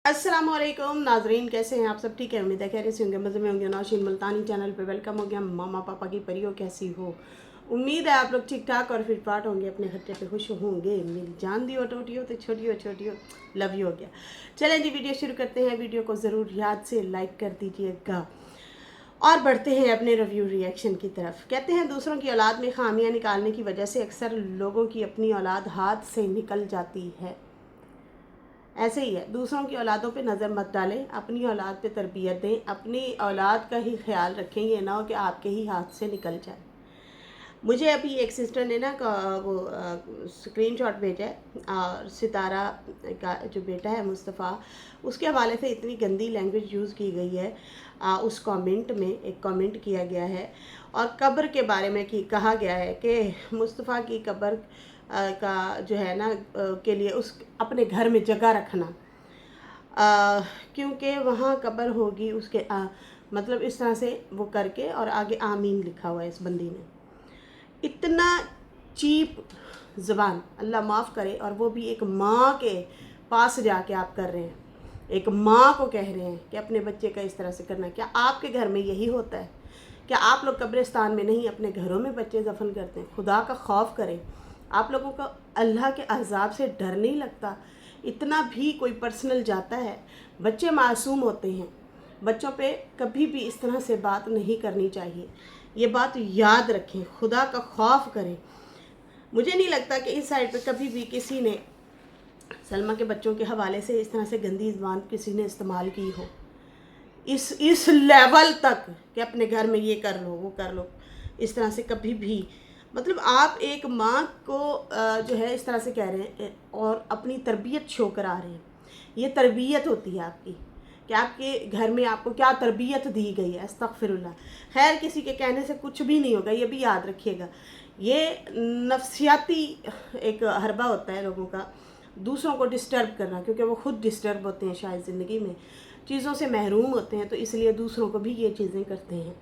अस्सलाम वालेकुम नाजरीन, कैसे हैं आप सब? ठीक है, उम्मीद है खैरियत से होंगे, मज़े में होंगे। नौशीन मुल्तानी चैनल पे वेलकम हो गया। मामा पापा की परियों कैसी हो? उम्मीद है आप लोग ठीक ठाक और फिट फाट होंगे, अपने खर्चे पे खुश होंगे। मेरी जान दी हो टोटी हो तो छोटी हो लव यू हो गया। चलें जी, वीडियो शुरू करते हैं। वीडियो को ज़रूर याद से लाइक कर दीजिएगा और बढ़ते हैं अपने रिव्यू रिएक्शन की तरफ। कहते हैं दूसरों की औलाद में खामियां निकालने की वजह से अक्सर लोगों की अपनी औलाद हाथ से निकल जाती है। ऐसे ही है, दूसरों की औलादों पे नज़र मत डालें, अपनी औलाद पे तरबियत दें, अपनी औलाद का ही ख्याल रखें। ये ना हो कि आपके ही हाथ से निकल जाए। मुझे अभी एक सिस्टर ने ना वो स्क्रीनशॉट भेजा है और सितारा का जो बेटा है मुस्तफ़ा, उसके हवाले से इतनी गंदी लैंग्वेज यूज़ की गई है। उस कमेंट में एक कमेंट किया गया है और कब्र के बारे में कहा गया है कि मुस्तफ़ा की कब्र का जो है ना के लिए उस अपने घर में जगह रखना, क्योंकि वहाँ कब्र होगी उसके मतलब इस तरह से वो करके, और आगे आमीन लिखा हुआ है इस बंदी ने। इतना चीप ज़बान, अल्लाह माफ़ करे, और वो भी एक माँ के पास जाके आप कर रहे हैं। एक माँ को कह रहे हैं कि अपने बच्चे का इस तरह से करना। क्या आपके घर में यही होता है? क्या आप लोग कब्रिस्तान में नहीं अपने घरों में बच्चे दफन करते हैं? खुदा का खौफ करें। आप लोगों को अल्लाह के अज़ाब से डर नहीं लगता? इतना भी कोई पर्सनल जाता है? बच्चे मासूम होते हैं, बच्चों पे कभी भी इस तरह से बात नहीं करनी चाहिए। ये बात याद रखें, खुदा का खौफ करें। मुझे नहीं लगता कि इस साइड पे कभी भी किसी ने सलमा के बच्चों के हवाले से इस तरह से गंदी ज़बान किसी ने इस्तेमाल की हो, इस लेवल तक कि अपने घर में ये कर लो वो कर लो। इस तरह से कभी भी, मतलब आप एक माँ को जो है इस तरह से कह रहे हैं और अपनी तरबियत शो करा रहे हैं। ये तरबियत होती है आपकी कि आपके घर में आपको क्या तरबियत दी गई है? अस्तगफिरुल्लाह। खैर, किसी के कहने से कुछ भी नहीं होगा, ये भी याद रखिएगा। ये नफ्सियाती एक हरबा होता है लोगों का, दूसरों को डिस्टर्ब करना, क्योंकि वो खुद डिस्टर्ब होते हैं शायद ज़िंदगी में, चीज़ों से महरूम होते हैं, तो इसलिए दूसरों को भी ये चीज़ें करते हैं।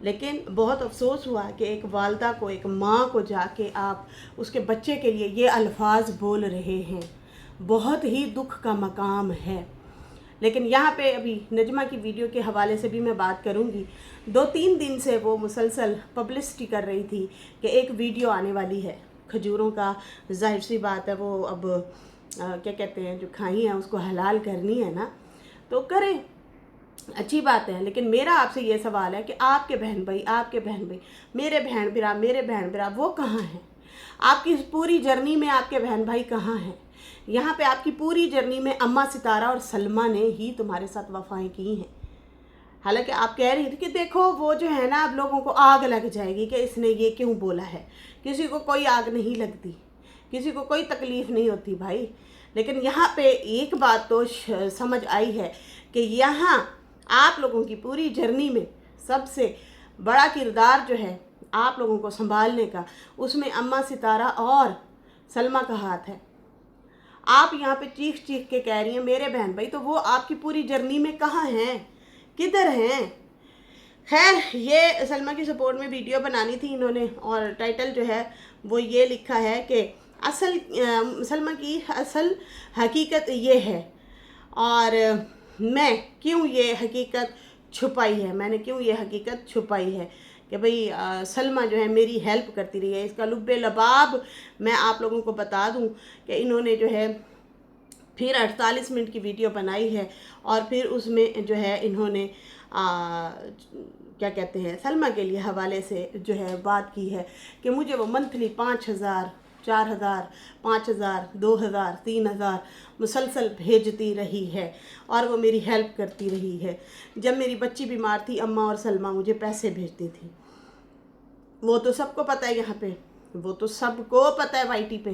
लेकिन बहुत अफसोस हुआ कि एक वालदा को, एक माँ को जाके आप उसके बच्चे के लिए ये अल्फाज बोल रहे हैं। बहुत ही दुख का मकाम है। लेकिन यहाँ पे अभी नजमा की वीडियो के हवाले से भी मैं बात करूँगी। 2-3 दिन से वो मुसलसल पब्लिसिटी कर रही थी कि एक वीडियो आने वाली है खजूरों का। जाहिर सी बात है, वो अब क्या कहते हैं, जो खाई हैं उसको हलाल करनी है ना, तो करें, अच्छी बात है। लेकिन मेरा आपसे ये सवाल है कि आपके बहन भाई, मेरे बहन भरा वो कहाँ हैं? आपकी पूरी जर्नी में आपके बहन भाई कहाँ हैं? यहाँ पे आपकी पूरी जर्नी में अम्मा सितारा और सलमा ने ही तुम्हारे साथ वफाएं की हैं। हालांकि आप कह रही थी कि देखो वो जो है ना, अब लोगों को आग लग जाएगी कि इसने ये क्यों बोला है। किसी को कोई आग नहीं लगती, किसी को कोई तकलीफ़ नहीं होती भाई। लेकिन यहाँ पे एक बात तो समझ आई है कि यहाँ आप लोगों की पूरी जर्नी में सबसे बड़ा किरदार जो है आप लोगों को संभालने का, उसमें अम्मा सितारा और सलमा का हाथ है। आप यहाँ पे चीख चीख के कह रही हैं मेरे बहन भाई, तो वो आपकी पूरी जर्नी में कहाँ हैं, किधर हैं? खैर, ये सलमा की सपोर्ट में वीडियो बनानी थी इन्होंने, और टाइटल जो है वो ये लिखा है कि असल सलमा की असल हकीकत ये है, और मैं क्यों ये हकीकत छुपाई है, मैंने क्यों ये हकीकत छुपाई है कि भाई सलमा जो है मेरी हेल्प करती रही है। इसका लुब्बे लबाब मैं आप लोगों को बता दूं कि इन्होंने जो है फिर 48 मिनट की वीडियो बनाई है, और फिर उसमें जो है इन्होंने क्या कहते हैं, सलमा के लिए हवाले से जो है बात की है कि मुझे वो मंथली 5,000, 4,000, 5,000, 2,000, 3,000 मुसलसल भेजती रही है, और वो मेरी हेल्प करती रही है। जब मेरी बच्ची बीमार थी, अम्मा और सलमा मुझे पैसे भेजती थी। वो तो सबको पता है यहाँ पे, वो तो सबको पता है वाईटी पे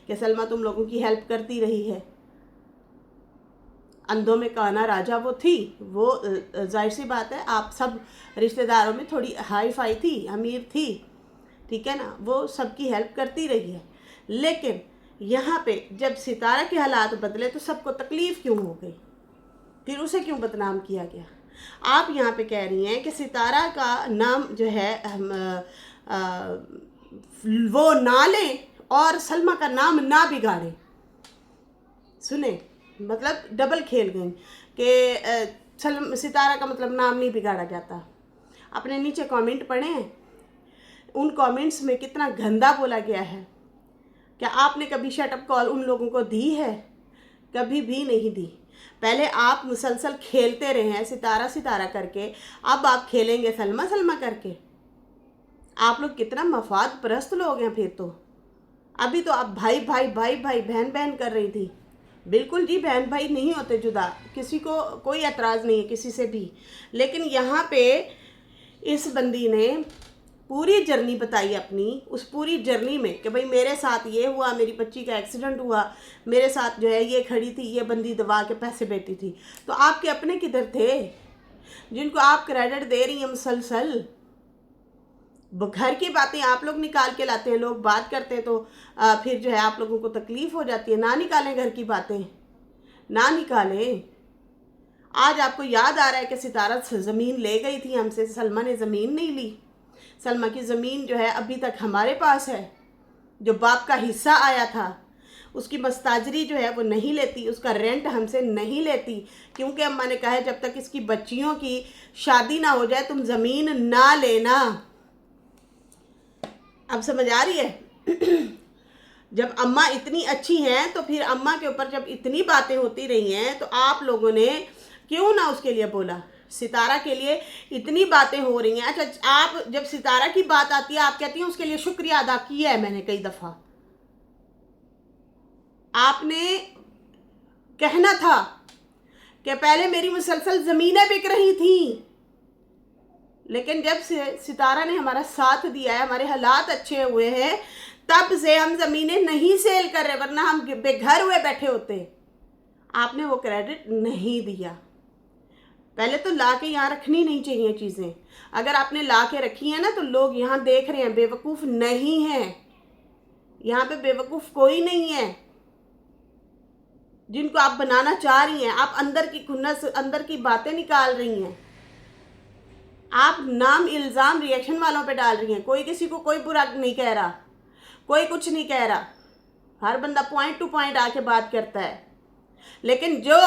कि सलमा तुम लोगों की हेल्प करती रही है। अंधों में काना राजा वो थी, वो जाहिर सी बात है आप सब रिश्तेदारों में थोड़ी हाई फाई थी, अमीर थी, ठीक है ना, वो सबकी हेल्प करती रही है। लेकिन यहाँ पे जब सितारा के हालात बदले तो सबको तकलीफ़ क्यों हो गई? फिर उसे क्यों बदनाम किया गया? आप यहाँ पे कह रही हैं कि सितारा का नाम जो है वो ना लें और सलमा का नाम ना बिगाड़ें। सुने, मतलब डबल खेल गई कि सितारा का मतलब नाम नहीं बिगाड़ा जाता। अपने नीचे कमेंट पढ़े हैं, उन कमेंट्स में कितना गंदा बोला गया है। क्या आपने कभी शटअप कॉल उन लोगों को दी है? कभी भी नहीं दी। पहले आप मुसलसल खेलते रहे हैं सितारा सितारा करके, अब आप खेलेंगे सलमा सलमा करके। आप लोग कितना मफाद परस्त लोग हैं फिर तो। अभी तो आप भाई भाई भाई भाई बहन बहन कर रही थी। बिल्कुल जी, बहन भाई नहीं होते जुदा, किसी को कोई एतराज़ नहीं है किसी से भी। लेकिन यहाँ पे इस बंदी ने पूरी जर्नी बताई अपनी, उस पूरी जर्नी में कि भाई मेरे साथ ये हुआ, मेरी बच्ची का एक्सीडेंट हुआ, मेरे साथ जो है ये खड़ी थी, ये बंदी दबा के पैसे बेटी थी। तो आपके अपने किधर थे जिनको आप क्रेडिट दे रही हैं मुसलसल? घर की बातें आप लोग निकाल के लाते हैं, लोग बात करते हैं तो फिर जो है आप लोगों को तकलीफ़ हो जाती है। ना निकालें घर की बातें, ना निकालें। आज आपको याद आ रहा है कि सितारा ज़मीन ले गई थी हमसे, सलमा ने ज़मीन नहीं ली। सलमा की ज़मीन जो है अभी तक हमारे पास है। जो बाप का हिस्सा आया था उसकी मस्ताजरी जो है वो नहीं लेती, उसका रेंट हमसे नहीं लेती, क्योंकि अम्मा ने कहा है जब तक इसकी बच्चियों की शादी ना हो जाए तुम ज़मीन ना लेना। अब समझ आ रही है? जब अम्मा इतनी अच्छी हैं तो फिर अम्मा के ऊपर जब इतनी बातें होती रही हैं तो आप लोगों ने क्यों ना उसके लिए बोला? सितारा के लिए इतनी बातें हो रही हैं। अच्छा, आप जब सितारा की बात आती है आप कहती हैं उसके लिए शुक्रिया अदा किया है मैंने कई दफ़ा। आपने कहना था कि पहले मेरी मुसलसल ज़मीनें बिक रही थी, लेकिन जब से सितारा ने हमारा साथ दिया है, हमारे हालात अच्छे हुए हैं, तब से हम ज़मीनें नहीं सेल कर रहे, वरना हम बेघर हुए बैठे होते। आपने वो क्रेडिट नहीं दिया। पहले तो ला के यहाँ रखनी नहीं चाहिए चीज़ें। अगर आपने ला के रखी है ना तो लोग यहाँ देख रहे हैं, बेवकूफ़ नहीं है। यहाँ पे बेवकूफ़ कोई नहीं है जिनको आप बनाना चाह रही हैं। आप अंदर की खुन्नस, अंदर की बातें निकाल रही हैं। आप नाम इल्ज़ाम रिएक्शन वालों पे डाल रही हैं। कोई किसी को कोई बुरा नहीं कह रहा, कोई कुछ नहीं कह रहा। हर बंदा पॉइंट टू पॉइंट आके बात करता है। लेकिन जो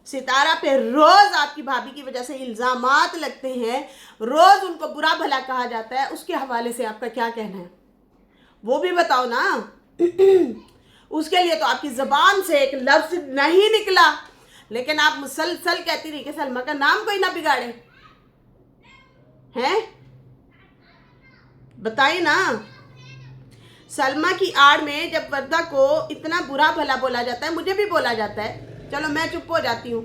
सितारा पे रोज़ आपकी भाभी की वजह से इल्ज़ामात लगते हैं, रोज़ उनको बुरा भला कहा जाता है, उसके हवाले से आपका क्या कहना है वो भी बताओ ना। उसके लिए तो आपकी ज़बान से एक लफ्ज़ नहीं निकला, लेकिन आप मुसलसल कहती रही कि सलमा का नाम कोई ना बिगाड़े। हैं, बताइए ना। सलमा की आड़ में जब वर्दा को इतना बुरा भला बोला जाता है, मुझे भी बोला जाता है, चलो मैं चुप हो जाती हूँ,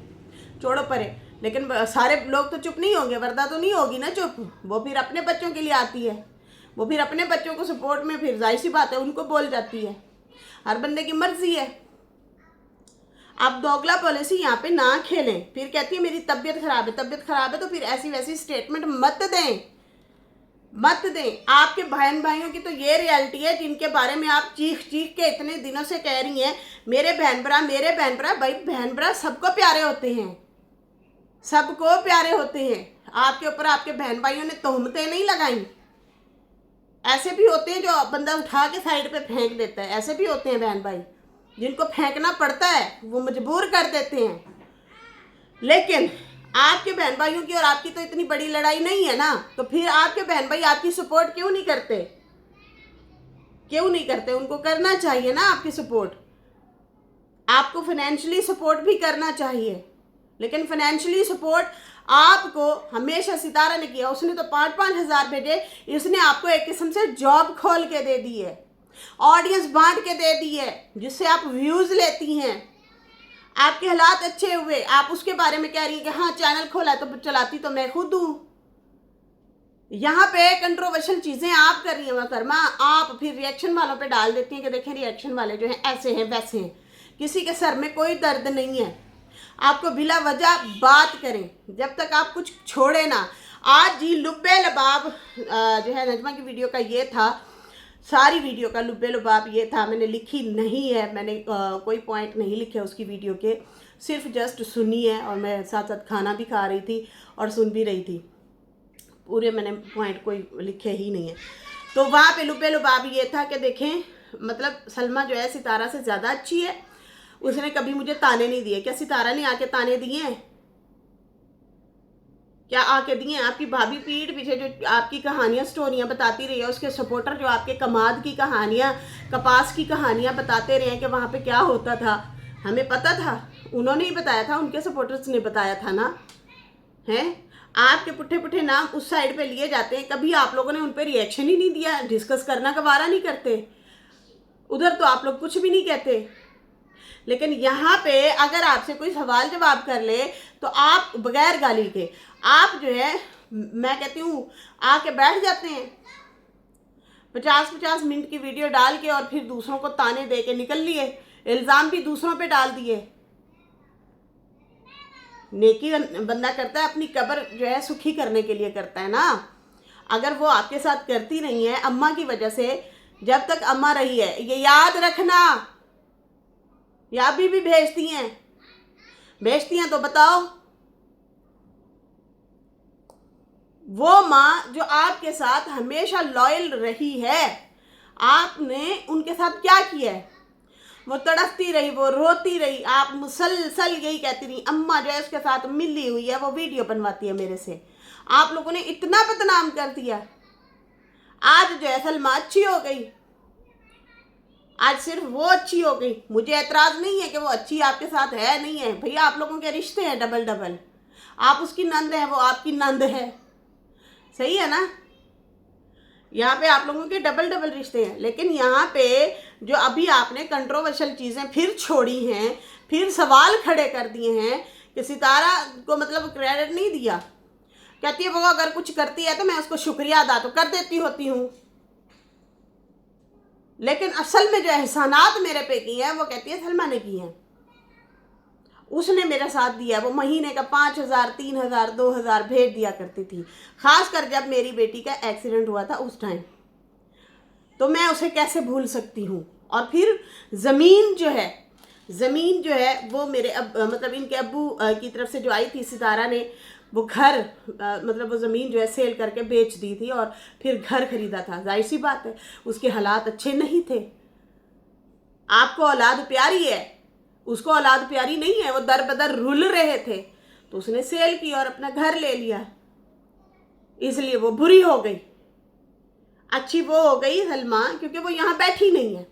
छोड़ो परे। लेकिन सारे लोग तो चुप नहीं होंगे, वर्दा तो नहीं होगी ना चुप। वो फिर अपने बच्चों के लिए आती है, वो फिर अपने बच्चों को सपोर्ट में फिर जाहिर सी बात है उनको बोल जाती है। हर बंदे की मर्जी है। आप दोगला पॉलिसी यहाँ पे ना खेलें। फिर कहती है मेरी तबीयत ख़राब है, तबीयत ख़राब है तो फिर ऐसी वैसी स्टेटमेंट मत दें, मत दें। आपके बहन भाइयों की तो ये रियलिटी है जिनके बारे में आप चीख चीख के इतने दिनों से कह रही हैं मेरे बहन भरा, मेरे बहन भरा। भाई बहन भरा सबको प्यारे होते हैं, सबको प्यारे होते हैं। आपके ऊपर आपके बहन भाइयों ने तोहमतें नहीं लगाई। ऐसे भी होते हैं जो बंदा उठा के साइड पे फेंक देता है, ऐसे भी होते हैं बहन भाई जिनको फेंकना पड़ता है, वो मजबूर कर देते हैं। लेकिन आपके बहन भाइयों की और आपकी तो इतनी बड़ी लड़ाई नहीं है ना, तो फिर आपके बहन भाई आपकी सपोर्ट क्यों नहीं करते? क्यों नहीं करते? उनको करना चाहिए ना आपकी सपोर्ट। आपको फाइनेंशियली सपोर्ट भी करना चाहिए, लेकिन फाइनेंशियली सपोर्ट आपको हमेशा सितारा ने किया। उसने तो 5-5 हज़ार भेजे, इसने आपको एक किस्म से जॉब खोल के दे दी है, ऑडियंस बांट के दे दी है, जिससे आप व्यूज़ लेती हैं। आपके हालात अच्छे हुए, आप उसके बारे में कह रही हैं कि हाँ चैनल खोला तो चलाती तो मैं खुद हूँ। यहाँ पे कंट्रोवर्शियल चीज़ें आप कर रही हैं मोहतरमा, आप फिर रिएक्शन वालों पे डाल देती हैं कि देखें रिएक्शन वाले जो हैं ऐसे हैं वैसे हैं। किसी के सर में कोई दर्द नहीं है। आपको बिला वजह बात करें, जब तक आप कुछ छोड़े ना। आज जी लुब्बे लबाब जो है नजमा की वीडियो का ये था, सारी वीडियो का लुब्बे लबाब ये था। मैंने लिखी नहीं है, मैंने कोई पॉइंट नहीं लिखे उसकी वीडियो के, सिर्फ जस्ट सुनी है। और मैं साथ साथ खाना भी खा रही थी और सुन भी रही थी। पूरे मैंने पॉइंट कोई लिखे ही नहीं है। तो वहाँ पे लुब्बे लबाब ये था कि देखें मतलब सलमा जो है सितारा से ज़्यादा अच्छी है, उसने कभी मुझे ताने नहीं दिए। क्या सितारा ने आके ताने दिए हैं? क्या आके दिए? आपकी भाभी पीठ पीछे जो आपकी कहानियां स्टोरियां बताती रही है, उसके सपोर्टर जो आपके कमाद की कहानियां, कपास की कहानियां बताते रहे हैं कि वहां पे क्या होता था, हमें पता था? उन्होंने ही बताया था, उनके सपोर्टर्स ने बताया था ना। हैं आपके पुट्ठे पुट्ठे नाम उस साइड पे लिए जाते हैं, कभी आप लोगों ने उन पर रिएक्शन ही नहीं दिया, डिस्कस करना गवारा नहीं करते। उधर तो आप लोग कुछ भी नहीं कहते, लेकिन यहाँ पे अगर आपसे कोई सवाल जवाब कर ले तो आप बगैर गाली के आप जो है, मैं कहती हूँ, आके बैठ जाते हैं 50-50 मिनट की वीडियो डाल के, और फिर दूसरों को ताने दे के निकल लिए, इल्ज़ाम भी दूसरों पे डाल दिए। नेकी बंदा करता है अपनी कब्र जो है सुखी करने के लिए करता है ना। अगर वो आपके साथ करती नहीं है अम्मा की वजह से, जब तक अम्मा रही है, ये याद रखना, या अभी भी भेजती हैं तो बताओ। वो माँ जो आपके साथ हमेशा लॉयल रही है, आपने उनके साथ क्या किया है? वो तड़पती रही, वो रोती रही, आप मुसलसल यही कहती रही अम्मा जो है उसके साथ मिली हुई है, वो वीडियो बनवाती है मेरे से। आप लोगों ने इतना बदनाम कर दिया। आज जो है सलमा अच्छी हो गई, आज सिर्फ वो अच्छी हो गई। मुझे एतराज़ नहीं है कि वो अच्छी आपके साथ है नहीं है, भैया आप लोगों के रिश्ते हैं डबल डबल। आप उसकी नंद है, वो आपकी नंद है, सही है ना। यहाँ पे आप लोगों के डबल डबल रिश्ते हैं। लेकिन यहाँ पे जो अभी आपने कंट्रोवर्शियल चीज़ें फिर छोड़ी हैं, फिर सवाल खड़े कर दिए हैं कि सितारा को मतलब क्रेडिट नहीं दिया। कहती है वो अगर कुछ करती है तो मैं उसको शुक्रिया अदा तो कर देती होती हूँ, लेकिन असल में जो एहसानात मेरे पे की हैं वो कहती है सलमा ने की हैं। उसने मेरा साथ दिया, वो महीने का 5,000, 3,000, 2,000 भेज दिया करती थी। खासकर जब मेरी बेटी का एक्सीडेंट हुआ था उस टाइम, तो मैं उसे कैसे भूल सकती हूँ। और फिर ज़मीन जो है वो मेरे मतलब इनके अब्बू की तरफ से जो आई थी, सितारा ने वो घर मतलब वो ज़मीन जो है सेल करके बेच दी थी और फिर घर खरीदा था। जाहिर सी बात है उसके हालात अच्छे नहीं थे। आपको औलाद प्यारी है, उसको औलाद प्यारी नहीं है, वो दर बदर रुल रहे थे, तो उसने सेल की और अपना घर ले लिया, इसलिए वो बुरी हो गई। अच्छी वो हो गई सलमा क्योंकि वो यहाँ बैठी नहीं है,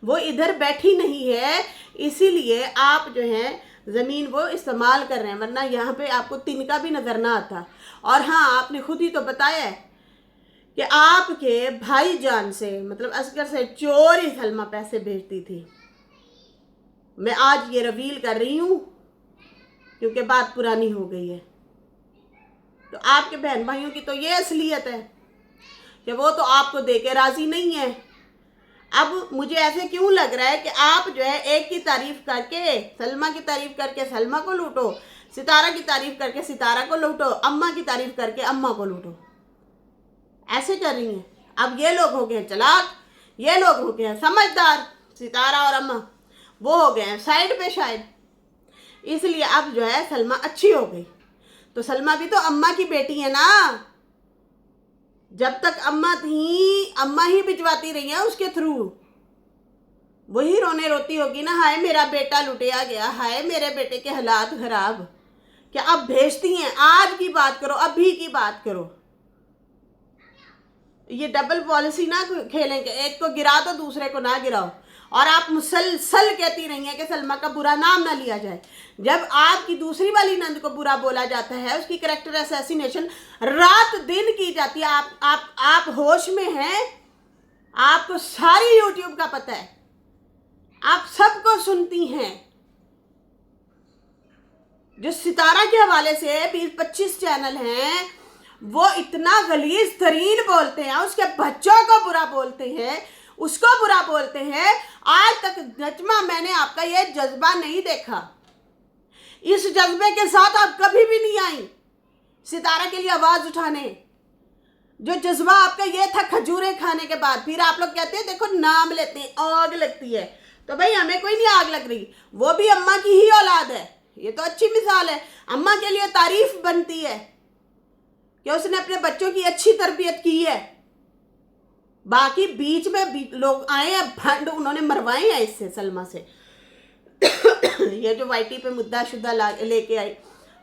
वो इधर बैठी नहीं है, इसीलिए आप जो है ज़मीन वो इस्तेमाल कर रहे हैं, वरना यहाँ पे आपको तिनका भी नज़र ना आता। और हाँ, आपने खुद ही तो बताया है कि आपके भाईजान से मतलब असगर से चोरी सलमा पैसे भेजती थी। मैं आज ये रिवील कर रही हूँ क्योंकि बात पुरानी हो गई है। तो आपके बहन भाइयों की तो ये असलियत है कि वो तो आपको दे के राज़ी नहीं है। अब मुझे ऐसे क्यों लग रहा है कि आप जो है एक की तारीफ़ करके सलमा की तारीफ़ करके सलमा को लूटो, सितारा की तारीफ़ करके सितारा को लूटो, अम्मा की तारीफ़ करके अम्मा को लूटो, ऐसे कर रही हैं। अब ये लोग हो गए हैं चालाक, ये लोग हो गए हैं समझदार, सितारा और अम्मा वो हो गए हैं साइड पे शायद, इसलिए अब जो है सलमा अच्छी हो गई। तो सलमा भी तो अम्मा की बेटी है ना, जब तक अम्मा थी अम्मा ही भिजवाती रही है उसके थ्रू, वही रोने रोती होगी ना, हाय मेरा बेटा लुटिया गया, हाय मेरे बेटे के हालात खराब। क्या अब भेजती हैं? आज की बात करो, अभी की बात करो। ये डबल पॉलिसी ना खेलेंगे, एक को गिरा तो दूसरे को ना गिराओ। और आप मुसलसल कहती रही हैं कि सलमा का बुरा नाम ना लिया जाए, जब आपकी दूसरी वाली नंद को बुरा बोला जाता है, उसकी कैरेक्टर असैसिनेशन रात दिन की जाती है। आप होश में हैं, आपको सारी यूट्यूब का पता है, आप सबको सुनती हैं। जो सितारा के हवाले से 20-25 चैनल हैं वो इतना गलीज तरीन बोलते हैं, उसके बच्चों को बुरा बोलते हैं, उसको बुरा बोलते हैं। आज तक नजमा मैंने आपका ये जज्बा नहीं देखा, इस जज्बे के साथ आप कभी भी नहीं आई सितारा के लिए आवाज़ उठाने। जो जज्बा आपका ये था खजूरें खाने के बाद, फिर आप लोग कहते हैं देखो नाम लेते हैं आग लगती है, तो भाई हमें कोई नहीं आग लग रही, वो भी अम्मा की ही औलाद है। ये तो अच्छी मिसाल है, अम्मा के लिए तारीफ बनती है कि उसने अपने बच्चों की अच्छी तरबियत की है। बाकी बीच में लोग आए हैं भंड, उन्होंने मरवाए हैं इससे सलमा से ये जो वाईटी पे मुद्दा शुद्धा लेके आई,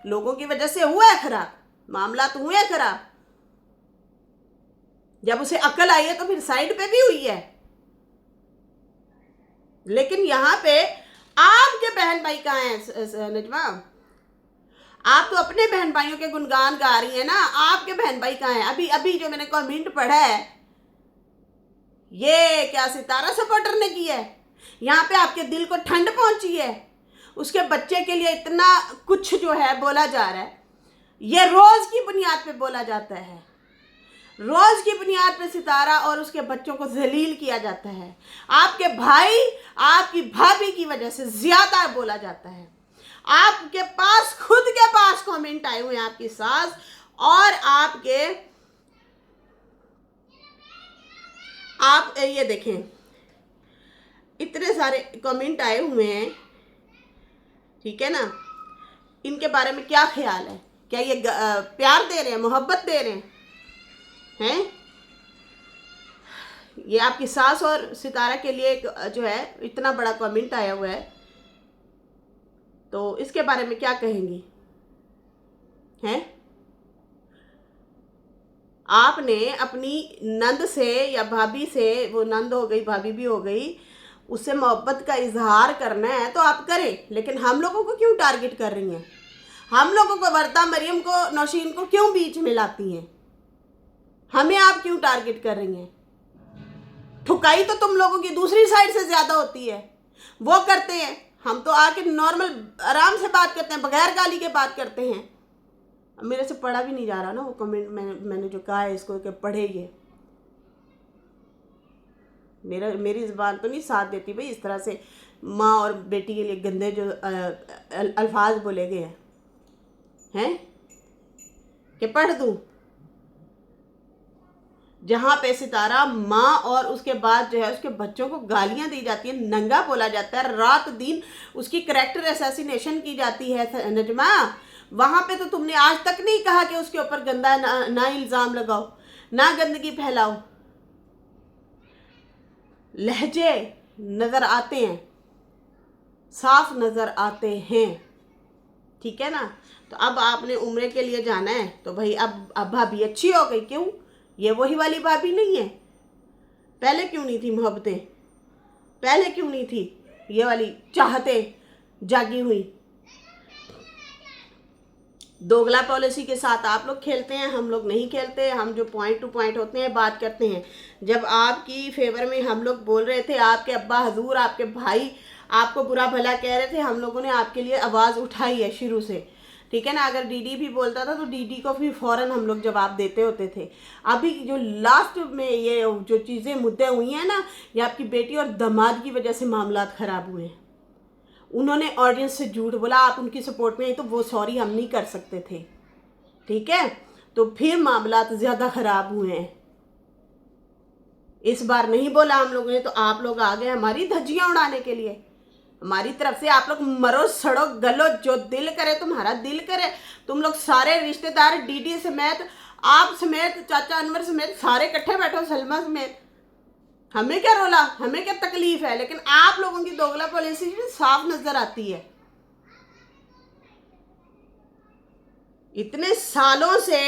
लोगों की वजह से हुआ है खराब, मामला तो हुआ है खराब। जब उसे अकल आई है तो फिर साइड पे भी हुई है। लेकिन यहाँ पे आपके बहन भाई कहाँ हैं नजमा? आप तो अपने बहन भाइयों के गुणगान गा रही है ना, आपके बहन भाई कहाँ हैं? अभी अभी जो मैंने कमेंट पढ़ा है, ये क्या सितारा सपोर्टर ने किया है? यहाँ पे आपके दिल को ठंड पहुंची है, उसके बच्चे के लिए इतना कुछ जो है बोला जा रहा है। ये रोज की बुनियाद पे बोला जाता है, रोज की बुनियाद पे सितारा और उसके बच्चों को जलील किया जाता है। आपके भाई, आपकी भाभी की वजह से ज्यादा बोला जाता है। आपके पास, खुद के पास कमेंट आए हुए हैं आपकी सास और आपके, आप ये देखें, इतने सारे कमेंट आए हुए हैं, ठीक है ना? इनके बारे में क्या ख्याल है? क्या ये प्यार दे रहे हैं, मोहब्बत दे रहे हैं? ये आपकी सास और सितारा के लिए एक जो है इतना बड़ा कमेंट आया हुआ है, तो इसके बारे में क्या कहेंगी? हैं? आपने अपनी नंद से या भाभी से, वो नंद हो गई भाभी भी हो गई, उससे मोहब्बत का इजहार करना है तो आप करें, लेकिन हम लोगों को क्यों टारगेट कर रही हैं? हम लोगों को, वर्दा, मरियम को, नौशीन को क्यों बीच में लाती हैं? हमें आप क्यों टारगेट कर रही हैं? ठुकाई तो तुम लोगों की दूसरी साइड से ज्यादा होती है, वो करते हैं। हम तो आके नॉर्मल आराम से बात करते हैं, बगैर गाली के बात करते हैं। मेरे से पढ़ा भी नहीं जा रहा ना वो कमेंट, मैंने जो कहा है इसको कि पढ़ेंगे, मेरी ज़बान तो नहीं साथ देती भाई इस तरह से माँ और बेटी के लिए गंदे जो अल्फाज बोले गए हैं कि पढ़ दूँ। जहाँ पे सितारा माँ और उसके बाद जो है उसके बच्चों को गालियाँ दी जाती है, नंगा बोला जाता है, रात दिन उसकी करैक्टर असैसिनेशन की जाती है नजमा, वहाँ पे तो तुमने आज तक नहीं कहा कि उसके ऊपर गंदा ना इल्ज़ाम लगाओ, ना गंदगी फैलाओ। लहजे नज़र आते हैं, साफ नज़र आते हैं, ठीक है ना? तो अब आपने उम्रे के लिए जाना है तो भाई अब भाभी अच्छी हो गई। क्यों? ये वही वाली भाभी नहीं है? पहले क्यों नहीं थी मोहब्बतें? पहले क्यों नहीं थी ये वाली चाहते जागी हुई? दोगला पॉलिसी के साथ आप लोग खेलते हैं, हम लोग नहीं खेलते। हम जो पॉइंट टू पॉइंट होते हैं बात करते हैं। जब आपकी फेवर में हम लोग बोल रहे थे, आपके अब्बा हजूर, आपके भाई आपको बुरा भला कह रहे थे, हम लोगों ने आपके लिए आवाज़ उठाई है शुरू से, ठीक है ना? अगर डीडी भी बोलता था तो डीडी को भी फ़ौरन हम लोग जवाब देते होते थे। अभी जो लास्ट में ये जो चीज़ें मुद्दे हुई हैं ना, ये आपकी बेटी और दामाद की वजह से मामला ख़राब हुए हैं। उन्होंने ऑडियंस से झूठ बोला, आप उनकी सपोर्ट में आई तो वो सॉरी हम नहीं कर सकते थे, ठीक है? तो फिर मामला ज़्यादा ख़राब हुए हैं। इस बार नहीं बोला हम लोगों ने तो आप लोग आ गए हमारी धज्जियां उड़ाने के लिए। हमारी तरफ से आप लोग मरो सड़ो गलो, जो दिल करे तुम्हारा दिल करे। तुम लोग सारे रिश्तेदार, डीडी समेत, आप समेत, चाचा अनवर समेत, सारे इकट्ठे बैठो, सलमा समेत। हमें क्या रोला, हमें क्या तकलीफ है? लेकिन आप लोगों की दोगला पॉलिसी साफ नजर आती है। इतने सालों से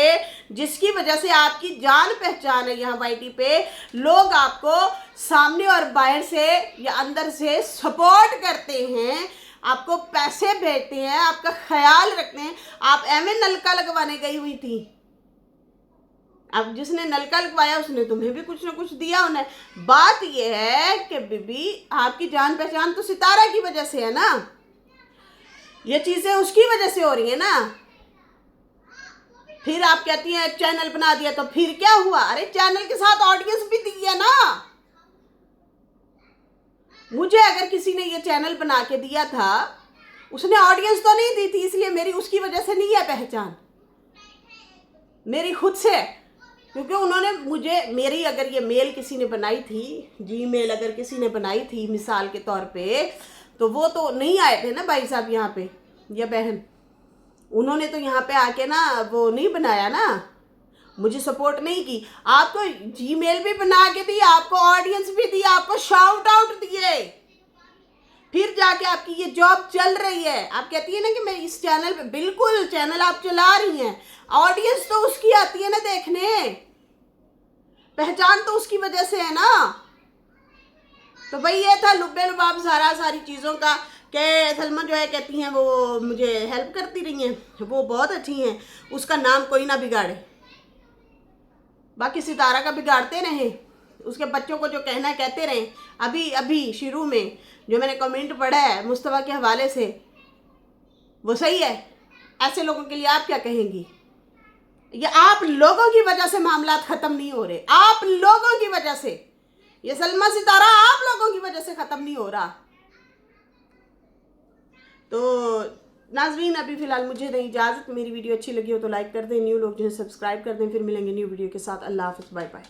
जिसकी वजह से आपकी जान पहचान है यहाँ वाईटी पे, लोग आपको सामने और बाहर से या अंदर से सपोर्ट करते हैं, आपको पैसे भेजते हैं, आपका ख्याल रखते हैं। आप एमए नलका लगवाने गई हुई थी, अब जिसने नलका लगवाया उसने तुम्हें भी कुछ ना कुछ दिया उन्हें। बात यह है कि बीबी आपकी जान पहचान तो सितारा की वजह से है ना, ये चीजें उसकी वजह से हो रही है ना। फिर आप कहती हैं चैनल बना दिया तो फिर क्या हुआ? अरे चैनल के साथ ऑडियंस भी दी है ना। मुझे अगर किसी ने ये चैनल बना के दिया था, उसने ऑडियंस तो नहीं दी थी, इसलिए मेरी उसकी वजह से नहीं है पहचान, मेरी खुद से। क्योंकि उन्होंने मुझे, मेरी अगर ये मेल किसी ने बनाई थी, जीमेल अगर किसी ने बनाई थी मिसाल के तौर पे, तो वो तो नहीं आए थे ना भाई साहब यहाँ पे, या बहन। उन्होंने तो यहाँ पे आके ना वो नहीं बनाया ना, मुझे सपोर्ट नहीं की। आपको जीमेल भी बना के दी, आपको ऑडियंस भी दी, आपको शाउट आउट दिए, फिर जाके आपकी ये जॉब चल रही है। आप कहती है ना कि मैं इस चैनल पे, बिल्कुल चैनल आप चला रही हैं, ऑडियंस तो उसकी आती है ना देखने, पहचान तो उसकी वजह से है ना। तो भाई ये था लुब्बे लुबाब सारी चीज़ों का, कि सलमा जो है कहती हैं वो मुझे हेल्प करती रही हैं, वो बहुत अच्छी हैं, उसका नाम कोई ना बिगाड़े, बाकी सितारा का बिगाड़ते रहें, उसके बच्चों को जो कहना है कहते रहें। अभी शुरू में जो मैंने कमेंट पढ़ा है मुस्तफ़ा के हवाले से, वो सही है। ऐसे लोगों के लिए आप क्या कहेंगी? ये आप लोगों की वजह से मामला ख़त्म नहीं हो रहे, आप लोगों की वजह से। ये सलमा सितारा आप लोगों की वजह से ख़त्म नहीं हो रहा। तो नाजरीन अभी फ़िलहाल मुझे दें इजाज़त। मेरी वीडियो अच्छी लगी हो तो लाइक कर दें, न्यू लोग जो है सब्सक्राइब कर दें। फिर मिलेंगे न्यू वीडियो के साथ। अल्लाह हाफ़िज़, बाय बाय।